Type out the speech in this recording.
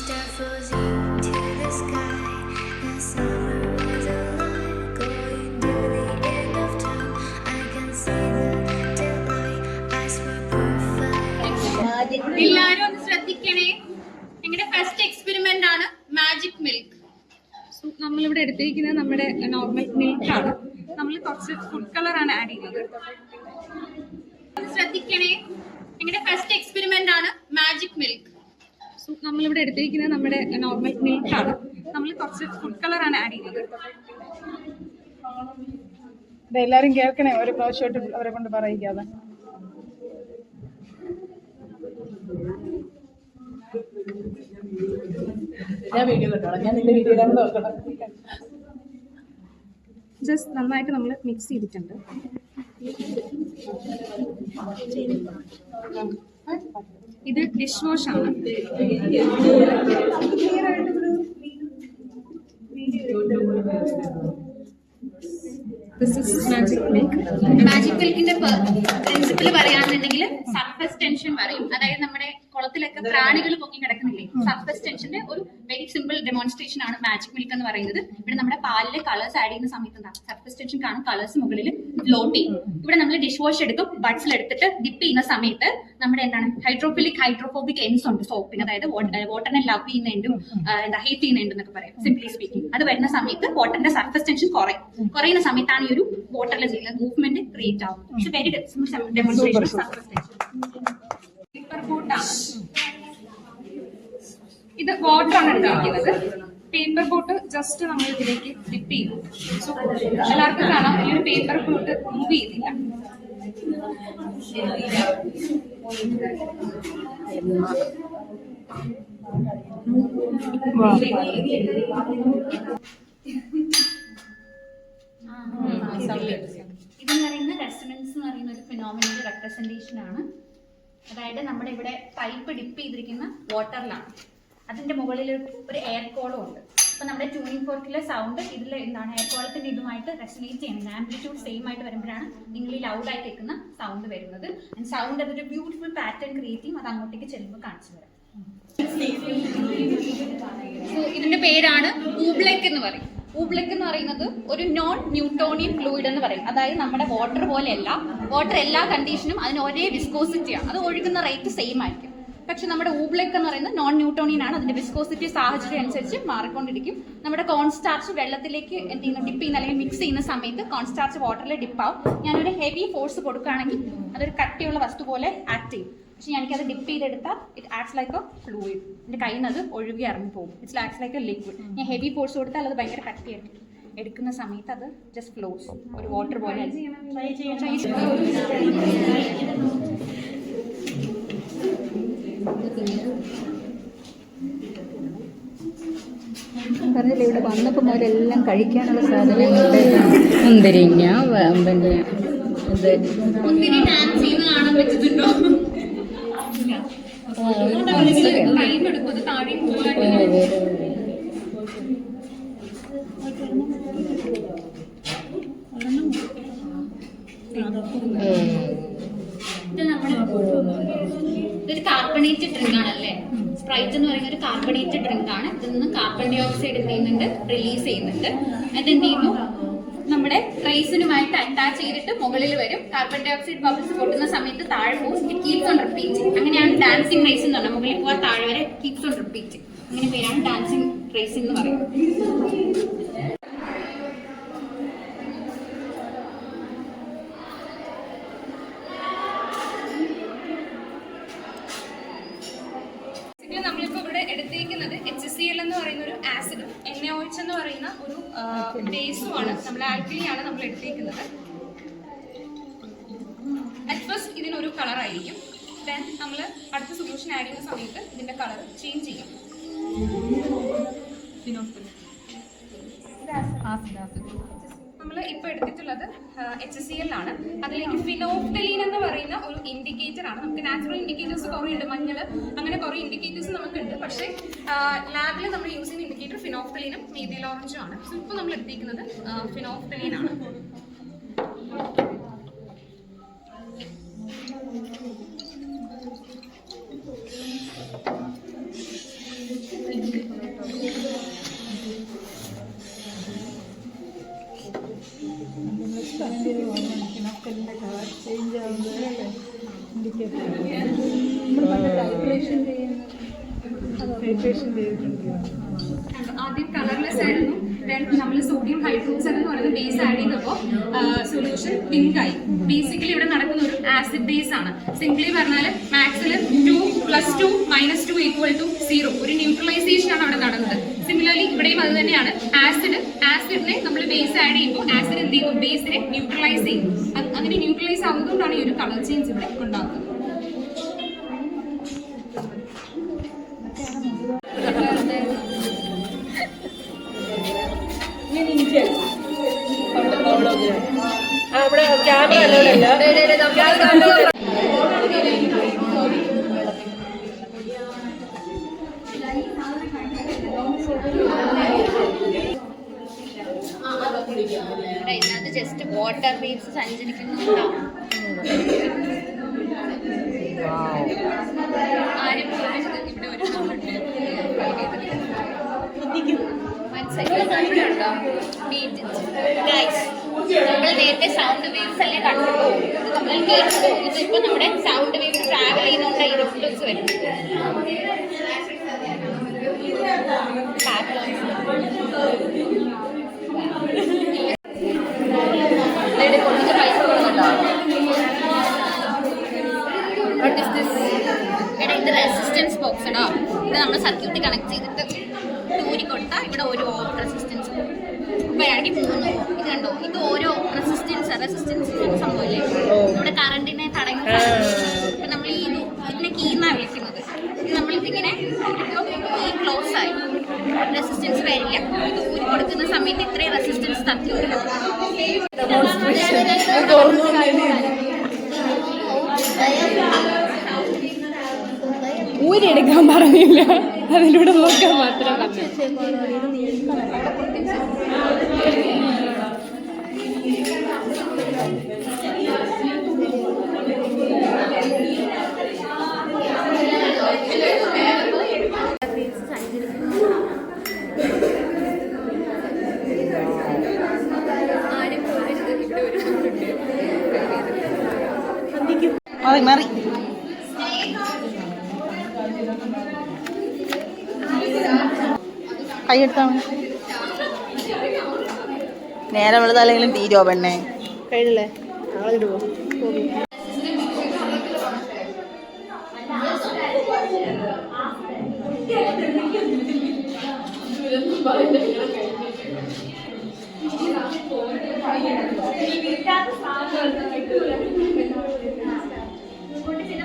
എല്ലാരും ഒന്ന് ശ്രദ്ധിക്കണേ. നിങ്ങളുടെ ഫസ്റ്റ് എക്സ്പെരിമെന്റ് ആണ് മാജിക് മിൽക്ക്. നമ്മളിവിടെ എടുത്തിരിക്കുന്നത് നമ്മുടെ നോർമൽ മിൽക്കാണ്. നമ്മൾ കുറച്ച് ഫുഡ് കളറാണ് ആഡ് ചെയ്യുന്നത്. ശ്രദ്ധിക്കണേ. നിങ്ങളുടെ ഫസ്റ്റ് എക്സ്പെരിമെന്റ് ആണ് മാജിക് മിൽക്ക്. നമ്മളിവിടെ എടുത്തിരിക്കുന്നത് നമ്മുടെ നോർമൽ മിൽക്കാണ്. നമ്മൾ കുറച്ച് ഫുഡ് കളറാണ് ആഡ് ചെയ്യുന്നത്. എല്ലാരും കേൾക്കണേ, ഒരു പ്രാവശ്യമായിട്ട് അവരെ കൊണ്ട് പറയിക്കാതെ. ഞാൻ വീഡിയോ കണ്ടോളാം, ഞാൻ നിന്റെ വീഡിയോയിലാണ് നോക്കണം. ജസ്റ്റ് നന്നായിട്ട് നമ്മൾ മിക്സ് ചെയ്തിട്ടുണ്ട്. ഇത് ഡിഷ് വാഷ് ആണ്. മാജിക് മിൽക്കിന്റെ പ്രിൻസിപ്പിൾ പറയാന്നുണ്ടെങ്കിൽ സർഫസ് ടെൻഷൻ പറയും. അതായത് നമ്മുടെ കുളത്തിലൊക്കെ പ്രാണികൾ പൊങ്ങി കിടക്കുന്നില്ലേ, സർഫസ് ടെൻഷന്റെ ഒരു വെരി സിമ്പിൾ ഡെമോൺസ്ട്രേഷൻ ആണ് മാജിക് മിൽക്ക് എന്ന് പറയുന്നത്. ഇവിടെ നമ്മുടെ പാലിലെ കളേഴ്സ് ആഡ് ചെയ്യുന്ന സമയത്ത് എന്താ സർഫസ് ടെൻഷൻ കാണും, കളേഴ്സ് മുകളിൽ ഫ്ലോട്ട് ചെയ്യും. ഇവിടെ നമ്മൾ ഡിഷ് വാഷ് എടുക്കും, ബഡ്സിൽ എടുത്തിട്ട് ഡിപ്പ് ചെയ്യുന്ന സമയത്ത് നമ്മുടെ എന്താണ് ഹൈഡ്രോഫോബിക് എൻസ് ഉണ്ട് സോപ്പിന്. അതായത് വാട്ടറിനെ ലവ് ചെയ്യുന്നുണ്ടും എന്താ ഹേറ്റ് ചെയ്യുന്നുണ്ട് എന്നൊക്കെ പറയാം സിംപ്ലി സ്പീക്കിംഗ്. അത് വരുന്ന സമയത്ത് വാട്ടറിന്റെ സർഫസ് ടെൻഷൻ കുറയുന്ന സമയത്താണ് ഈ ഒരു വാട്ടറിൽ ചെയ്യുന്ന മൂവ്മെന്റ് ക്രിയേറ്റ് ആവുന്നത്. Very simple demonstration surface tension. ഇത് വാട്ടറാണ് എടുത്തിരിക്കുന്നത്. പേപ്പർ ബോട്ട് ജസ്റ്റ് നമ്മൾ ഇതിലേക്ക് ഡിപ്പ് ചെയ്തു. സോ എല്ലാവർക്കും കാണാം ഈ ഒരു പേപ്പർ ബോട്ട് മൂവ് ചെയ്തില്ല. ഇതെന്ന് പറയുന്ന റെസൊണൻസ് എന്ന് പറയുന്ന ഒരു ഫിനോമിനൽ റെപ്രസെന്റേഷൻ ആണ്. അതായത് നമ്മുടെ ഇവിടെ പൈപ്പ് ഡിപ്പ് ചെയ്തിരിക്കുന്ന വാട്ടറിലാണ്, അതിന്റെ മുകളിൽ ഒരു എയർ കോളം ഉണ്ട്. അപ്പൊ നമ്മുടെ ട്യൂണിംഗ് ഫോർക്കിലെ സൗണ്ട് ഇതിൽ എന്താണ് എയർ കോളത്തിന്റെ ഇതുമായിട്ട് റെസൊനേറ്റ് ചെയ്യുന്നത്. ആംപ്ലിറ്റ്യൂഡ് സെയിം ആയിട്ട് വരുമ്പോഴാണ് നിങ്ങൾ ഈ ലൗഡായി കേൾക്കുന്ന സൗണ്ട് വരുന്നത്. ആൻഡ് സൗണ്ട് അതൊരു ബ്യൂട്ടിഫുൾ പാറ്റേൺ ക്രിയേറ്റ് ചെയ്യും. അത് അങ്ങോട്ടേക്ക് ചെല്ലുമ്പോൾ കാണിച്ചു തരാം. ഇതിന്റെ പേരാണ് ഊബ്ലെക്ക് എന്ന് പറയും. ഊബ്ലെക്ക് എന്ന് പറയുന്നത് ഒരു നോൺ ന്യൂട്ടോണിയൻ ഫ്ലൂയിഡ് എന്ന് പറയും. അതായത് നമ്മുടെ വാട്ടർ പോലെയല്ല, വാട്ടർ എല്ലാ കണ്ടീഷനും അതിന് ഒരേ വിസ്കോസിറ്റിയാണ്, അത് ഒഴുകുന്ന റേറ്റ് സെയിം ആയിരിക്കും. പക്ഷെ നമ്മുടെ ഊബ്ലെക്ക് എന്ന് പറയുന്നത് നോൺ ന്യൂട്ടോണിയൻ ആണ്. അതിന്റെ വിസ്കോസിറ്റി സാഹചര്യം അനുസരിച്ച് മാറിക്കൊണ്ടിരിക്കും. നമ്മുടെ കോൺസ്റ്റാർച്ച് വെള്ളത്തിലേക്ക് എന്ത് ചെയ്യുന്നു ഡിപ്പ് ചെയ്യുന്ന അല്ലെങ്കിൽ മിക്സ് ചെയ്യുന്ന സമയത്ത് കോൺസ്റ്റാർച്ച് വാട്ടറിൽ ഡിപ്പാവും. ഞാനൊരു ഹെവി ഫോഴ്സ് കൊടുക്കുകയാണെങ്കിൽ അതൊരു കട്ടിയുള്ള വസ്തു പോലെ ആക്ട് ചെയ്യും. പക്ഷെ എനിക്കത് ഡിപ്പ് ചെയ്തെടുത്താൽ it acts like A fluid. എൻ്റെ കയ്യിൽ നിന്ന് അത് ഒഴുകി ഇറങ്ങി പോകും. It's acts like A liquid. ഞാൻ ഹെവി ഫോഴ്സ് കൊടുത്താൽ അത് ഭയങ്കര കട്ടിയായിരിക്കും. എടുക്കുന്ന സമയത്ത് അത് ജസ്റ്റ് ഫ്ലോസ്, ഒരു വാട്ടർ പോലെ. പറഞ്ഞില്ല, ഇവിടെ വന്നപ്പോൾ മുതലെല്ലാം കഴിക്കാനുള്ള സാധനങ്ങളുണ്ട്. മുന്തിരിങ്ങ, പിന്നെ മുന്തിരി ഡാൻസ് ചെയ്യുന്ന കാണാൻ വെച്ചിട്ടുണ്ടോ? ടൈം എടുക്കും, അത് താഴെ പോകാൻ. ഇതൊരു കാർബണേറ്റഡ് ഡ്രിങ്ക് ആണല്ലേ. സ്പ്രൈറ്റ് എന്ന് പറയുന്ന ഒരു കാർബണേറ്റഡ് ഡ്രിങ്ക് ആണ്. ഇതിൽ നിന്ന് കാർബൺ ഡൈ ഓക്സൈഡ് എന്ത് ചെയ്യുന്നുണ്ട്, റിലീസ് ചെയ്യുന്നുണ്ട്. അതെന്ത് ചെയ്യുന്നു, നമ്മുടെ റൈസിനുമായിട്ട് അറ്റാച്ച് ചെയ്തിട്ട് മുകളിൽ വരും. കാർബൺ ഡൈ ഓക്സൈഡ് ബബിൾസ് പൊട്ടുന്ന സമയത്ത് താഴെ പോകും. It keeps on repeating. അങ്ങനെയാണ് ഡാൻസിങ് റൈസ് എന്ന് പറഞ്ഞാൽ മുകളിൽ പോകാൻ താഴെ വരെ കീപ്സ് ഓൺ റിപ്പീറ്റിംഗ്. അങ്ങനെ പേരാണ് ഡാൻസിങ് റൈസ് എന്ന് പറയുന്നത്. നമ്മളിപ്പോൾ ഇവിടെ എടുത്തിരിക്കുന്നത് HCl എന്ന് പറയുന്ന ഒരു ആസിഡും NaOH എന്ന് പറയുന്ന ഒരു ബേസുമാണ്. നമ്മൾ ആൽക്കലിയാണ് നമ്മൾ എടുത്തിരിക്കുന്നത്. അറ്റ് ഫസ്റ്റ് ഇതിനൊരു കളറായിരിക്കും. ദെൻ നമ്മൾ അടുത്ത സൊല്യൂഷൻ ആഡ് ചെയ്യുന്ന സമയത്ത് ഇതിന്റെ കളർ ചേഞ്ച് ചെയ്യും. നമ്മൾ ഇപ്പോൾ എടുത്തിട്ടുള്ളത് HCl ആണ്. അതിലേക്ക് ഫിനോഫ്തലീൻ എന്ന് പറയുന്ന ഒരു ഇൻഡിക്കേറ്റർ ആണ്. നമുക്ക് നാച്ചുറൽ ഇൻഡിക്കേറ്റേഴ്സ് കുറേ ഉണ്ട്, മഞ്ഞൾ അങ്ങനെ കുറേ ഇൻഡിക്കേറ്റേഴ്സ് നമുക്കുണ്ട്. പക്ഷേ ലാബിൽ നമ്മൾ യൂസ് ചെയ്യുന്ന ഇൻഡിക്കേറ്റർ ഫിനോഫ്തലീനും മീഥൈൽ ഓറഞ്ചും ആണ്. സോ ഇപ്പോൾ നമ്മൾ എടുത്തിരിക്കുന്നത് ഫിനോഫ്തലീൻ ആണ്. ടൈട്രേഷൻ ചെയ്തിട്ടുണ്ട്. ആദ്യം കളർലെസ് ആയിരുന്നു, നമ്മൾ സോഡിയം ഹൈഡ്രോക്സൈഡ് എന്ന് പറയുന്ന ബേസ് ആഡ് ചെയ്തപ്പോൾ സൊല്യൂഷൻ പിങ്ക് ആയി. ബേസിക്കലി ഇവിടെ നടക്കുന്ന ഒരു ആസിഡ് ബേസ് ആണ്. സിംപ്ലി പറഞ്ഞാൽ മാത്സിൽ 2 + 2 - 2 = 0 ഒരു ന്യൂട്രലൈസേഷൻ ആണ് അവിടെ നടന്നത്. സിമിലർലി ഇവിടെയും അത് തന്നെയാണ്. ആസിഡിനെ നമ്മൾ ബേസ് ആഡ് ചെയ്യുമ്പോൾ ആസിഡ് എന്ത് ചെയ്യും, ബേസിനെ ന്യൂട്രലൈസ് ചെയ്യും. അങ്ങനെ ന്യൂട്രലൈസ് ആവുന്നതുകൊണ്ടാണ് ഈ ഒരു കളർ ചേഞ്ച് ഇവിടെ ഉണ്ടാകുന്നത്. അവിടെ ക്യാമറ അലോഡല്ല. ഇതിനകത്ത് ജസ്റ്റ് വാട്ടർ വേവ്സ് സഞ്ചരിക്കുന്നുണ്ടാവും. ആരും ഇവിടെ ഒരു നമ്മൾ നേരത്തെ സൗണ്ട് വേവ്സ് അല്ലേ കണ്ടുള്ളൂ, ഇത് നമ്മൾ കേട്ടു. ഇതിപ്പോ നമ്മുടെ സൗണ്ട് വേവ്സ് ട്രാവൽ ചെയ്യുന്നതുകൊണ്ട് ഈ റിഫ്ലക്സ് വരും. കുറച്ച് പൈസ കൊടുക്കുന്നുണ്ടോ? എടാ ഇത് റെസിസ്റ്റൻസ് ബോക്സ് ഇടാ. ഇത് നമ്മൾ സർക്യൂട്ടിൽ കണക്ട് ചെയ്തിട്ട് ഊരി കൊടുത്താൽ ഇവിടെ ഓരോ റെസിസ്റ്റൻസ്. ഇപ്പൊ ഇടയ്ക്ക് 3 ഇത് കണ്ടോ, ഇത് ഓരോ റെസിസ്റ്റൻസ് സംഭവമില്ലേ നമ്മുടെ കറണ്ടിനെ തടയുന്ന. ഇപ്പൊ നമ്മൾ ഇതിനെ കീന്നാ വിളിക്കുന്നത്. നമ്മൾ ഇതിങ്ങനെ ഈ ക്ലോസ് ആയി റെസിസ്റ്റൻസ് വരില്ല. ഇത് ഊരി കൊടുക്കുന്ന സമയത്ത് ഇത്രയും റെസിസ്റ്റൻസ് തത്തില്ല. ഊരെടുക്കാൻ പറഞ്ഞില്ല, അതിലൂടെ നോക്കാൻ മാത്രം പറഞ്ഞു. മാറി കൈയെടുത്താ മതി. നേരം വെളുതാലെങ്കിലും തീരുവോ പെണ്ണെ? കഴിഞ്ഞില്ലേ? നാളെ ഇടുവോ? കൊണ്ട് ചില